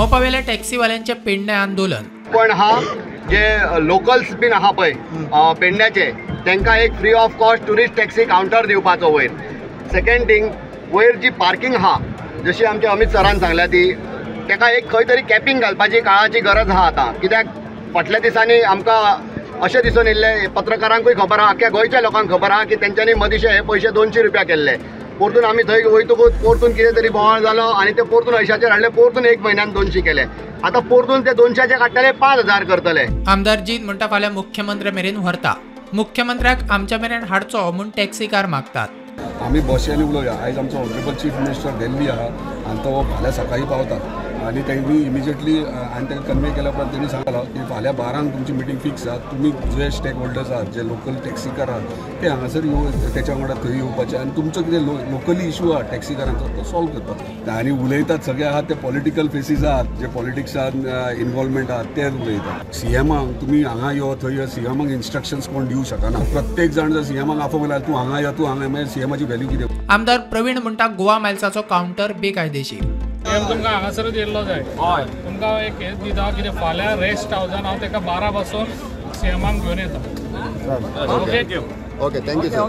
मोपावेल्या टॅक्सीवाल्यांचे पेडणे आंदोलन। पण हा जे लोकल्स बीन आहा पळय पेडण्याचे तांकां एक free of cost tourist taxi counter दिवपाचो वयर। सेकंड थिंग, वयर जी पार्किंग आहा जशी आमच्या अमित सरान सांगल्या ती ताका एक खंय तरी कॅपिंग घालपाची काळाची गरज आहा आतां। कित्याक फाटल्या दिसांनी आमकां अशें दिसून येयल्लें, पत्रकारांकूय खबर आहा, आख्ख्या गोंयच्या लोकांक खबर आहा की तेंच्यांनी मदींचे हे पयशे 200 रुपया केल्ले। परतून आमी थंय वयतकूच परतून कितें तरी बोवाळ जालो आनी ते परतून 80चेर हाडले, परतून 1 म्हयन्यान 200 केले। आतां परतून ते 200चे काडटले 5000 करतले। आमदार जीत म्हणटा फाल्यां मुख्यमंत्री मेरेन व्हरता। मुख्यमंत्र्याक आमच्या मेरेन हाडचो म्हूण टॅक्सीकार मागतात। आमी बसयांनी उलोवया। आयज आमचो ऑनरेबल चीफ मिनिस्टर दिल्ली आहा आनी तो फाल्यां सकाळीं पावता आनी तेणी इमिजिएटली आनी ताका कन्वे केल्या उपरांत तेणी सांगलो की फाल्यां 12 तुमची मिटींग फिक्स आहा। तुमी जे स्टेक होल्डर्स आहात, जे लोकल टॅक्सीकार आहात ते हांगासर तेच्या वांगडा थंय येवपाचे आनी तुमचो कितें लोकली इशू आहा टॅक्सीकारांचो तो सॉल्व करपाचो। आनी उलयतात सगळे आहात ते पॉलिटिकल फेसीस आहात, जे पॉलिटिक्सान इन्वॉल्वमेंट आहात ते उलयतात। सीएमाक तुमी हांगा यो थंय यो, सीएमाक इन्स्ट्रक्शन्स कोण दिवंक शकना। प्रत्येक जाण जर सीएमाक आफो गेल्यार तूं हांगा यो, तूं हांगा मागीर सीएमाची व्हॅल्यू कितें? आमदार प्रवीण म्हणटा गोवा मायल्साचो कावंटर बेकायदेशीर। तुमकां हांगासरूच येयल्लो जाय। हय, तुमकां एक हें दिता कितें फाल्यां रेस्ट हावजान हांव ताका 12 बसून सीएमाक घेवन येता। Okay, thank you sir.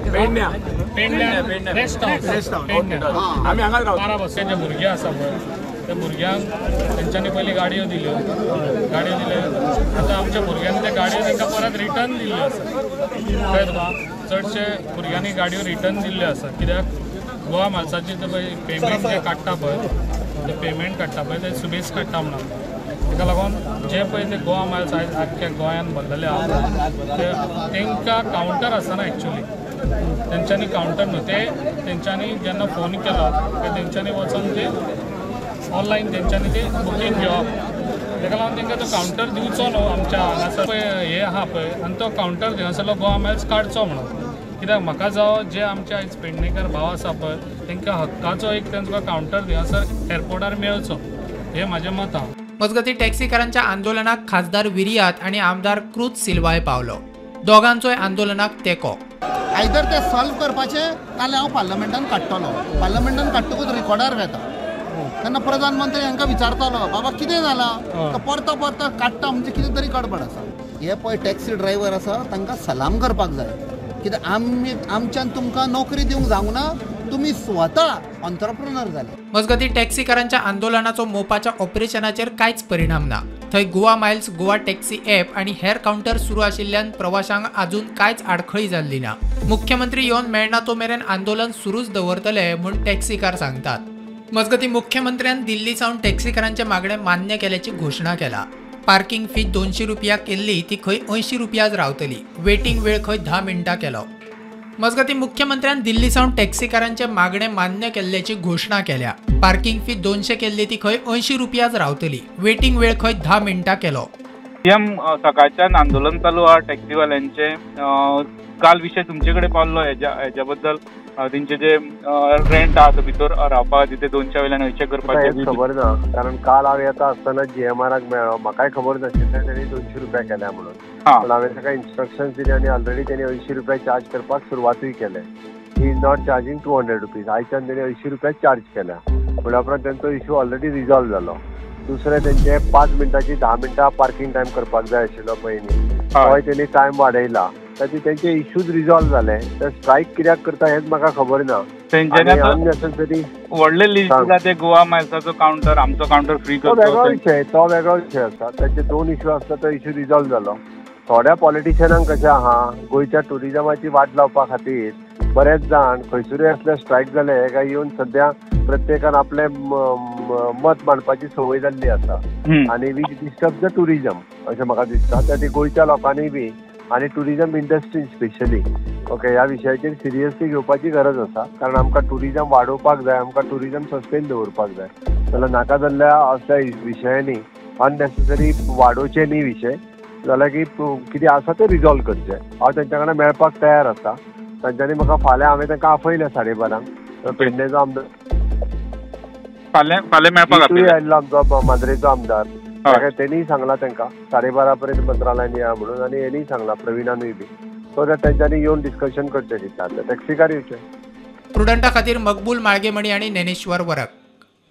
पेडण्या रेस्ट हावस आमी हांगा 12 बसून जे भुरगे आसा पळय त्या भुरग्यांक तेंच्यांनी पयलीं गाडयो दिल्यो आतां आमच्या भुरग्यांनी त्या गाडयो तांकां परत रिटर्न दिल्ल्यो आसा। कळ्ळें तुका? चडशे भुरग्यांनी गाडयो रिटर्न दिल्ल्यो आसा। कित्याक गोवा मायल्साची पेमेंट जे काडटा पळय ते पेमेंट काडटा पळय ते सुबेज काडटा म्हणून ताका लागून जे पळय ते गोवा मायल्स आयज आख्ख्या गोंयांत भरलेले आहा तांकां कावंटर आसना एक्चुली। तेंच्यांनी कावंटर न्हू ते तेंच्यांनी जेन्ना फोन केलो काय तेंच्यांनी वचून ते ऑनलायन तेंच्यांनी ते बुकींग घेवप। ताका लागून तांकां तो कावंटर दिवचो न्हू आमच्या हांगासर पळय हे आहा पळय आनी तो कावंटर थिंगासरलो गोवा मायल्स काडचो म्हणून। कित्याक म्हाका जावं जे आमचे आयज पेडणेकार भाव आसा पळय तांकां हक्काचो एक तांचो कावंटर थिंगासर एअरपोर्टार मेळचो हें म्हाजें मत आहा। मजगतीं टॅक्सीकारांच्या आंदोलनाक खासदार विरियात आनी आमदार क्रूज सिल्वाय पावलो। दोगांचोय आंदोलनाक तेंको। आयदर ते सॉल्व करपाचें नाल्यार हांव पार्लमेंटान काडटलो। पार्लमेंटान काडटकूच रिकॉर्डार घेता तेन्ना प्रधानमंत्री हांकां विचारतलो बाबा कितें जालां, तो परतो परतो काडटा म्हणजे कितें तरी गडबड आसा। हे पळय टॅक्सी ड्रायव्हर आसा तांकां सलाम करपाक जाय कित्याक आमच्यान तुमकां नोकरी दिवंक जावना, तुमी स्वता ऑन्टरप्रिनर जाले। मजगतीं टॅक्सीकारांच्या आंदोलनाचो मोपाच्या ऑपरेशनाचेर कांयच परिणाम ना। थंय Goa Miles, Goa taxi app आनी हेर कावंटर सुरू आशिल्ल्यान प्रवाशांक आजून कांयच आडखळी जाल्ली ना। मुख्यमंत्री येवन मेळना तो मेरेन आंदोलन सुरूच दवरतले म्हूण टॅक्सीकार सांगतात। मजगतीं मुख्यमंत्र्यान दिल्ली सावन टॅक्सीकारांचे मागणे मान्य केल्याची घोशणा केला। पार्किंग फी 200 रुपया केल्ली ती खंय 80 रुपयाच रावतली। वेटिंग वेळ खंय 10 मिनटां केलो। मजगतीं मुख्यमंत्र्यान दिल्ली सावन टॅक्सीकारांचे मागणे मान्य केल्ल्याची घोशणा केल्या। पार्किंग फी 200 केल्ली ती खंय 80 रुपयाच रावतली। वेटिंग वेळ खंय 10 मिनटां केलो। सीएम सकाळच्यान आंदोलन चालू आहा टॅक्सीवाल्यांचे। काल विशय तुमचे कडेन पावल्लो हेच्या बद्दल तेंचे जे रेंट आहा तो भितर रावपा खातीर ते 200 वयल्यान 80 करपाचे खबर ना। कारण काल हांव येता आसतना जीएमआराक मेळ्ळो, म्हाकाय खबर नाशिल्लें तेणी 200 रुपया केल्या म्हणून। पण हांवें ताका इन्स्ट्रक्शन्स दिले आनी ऑलरेडी तेणी 80 रुपया चार्ज करपाक सुरवातूय केले। He is not charging 200 rupees. आयच्यान तेणी 80 रुपया चार्ज केल्या। म्हणल्या उपरांत तेंचो इशू ऑलरेडी रिजॉल्व जालो। दुसरें तेंचे 5 मिनटांची 10 मिनटां पार्किंग टायम करपाक जाय आशिल्लो पयलीं, हय तेणी टायम वाडयला। ताचे तेंचे इशूज रिजॉल्व जाले। ते स्ट्रायक कित्याक करता हेंच म्हाका खबर ना। अननेसेसरी व्हडले लिस्ट आसा ते गोवा मायल्साचो कावंटर, आमचो कावंटर फ्री करतो, तो वेगळो विशय आसा। ताचे 2 इशू आसता, तो इशू रिजॉल्व जालो। थोड्या पॉलिटिशियनांक कशें आहा गोंयच्या टुरिजमाची वाट लावपा खातीर बरेच जाण खंयसरूय असले स्ट्रायक जाले काय येवन सध्या प्रत्येकान आपले मत मांडपाची संवय जाल्ली आसा आनी वीच डिस्टर्ब द टुरिजम अशें म्हाका दिसता। त्या गोंयच्या लोकांनी बी आनी टुरिजम इंडस्ट्री स्पेशली ओके ह्या विशयाचेर सिरियसली घेवपाची गरज आसा। कारण आमकां टुरिजम वाडोवपाक जाय, आमकां टुरिजम सस्टेन दवरपाक जाय। जाल्यार नाका जाल्ल्या असल्या विशयांनी अननेसेसरी वाडोवचे न्ही विशय, जाल्यार की कितें आसा तें रिजॉल्व करचें। हांव तेंच्या कडेन मेळपाक तयार आसा। तांच्यांनी म्हाका फाल्यां हांवें तांकां आपयलें 12:30 पेडणेचो आमदार फाल्यां मेळपाक आयिल्लो आमचो मांद्रेचो आमदार तेणीय सांगला तांकां 12:30 पर्यंत मंत्रालयान या म्हणून आनी हेणीय सांगला प्रवीणानूय बी। सो दॅट तेंच्यांनी येवन डिस्कशन करचें दिसता टॅक्सीकार येवचे। प्रुडंटा खातीर मकबूल माळगेमणी आनी ज्ञानेश्वर वरक।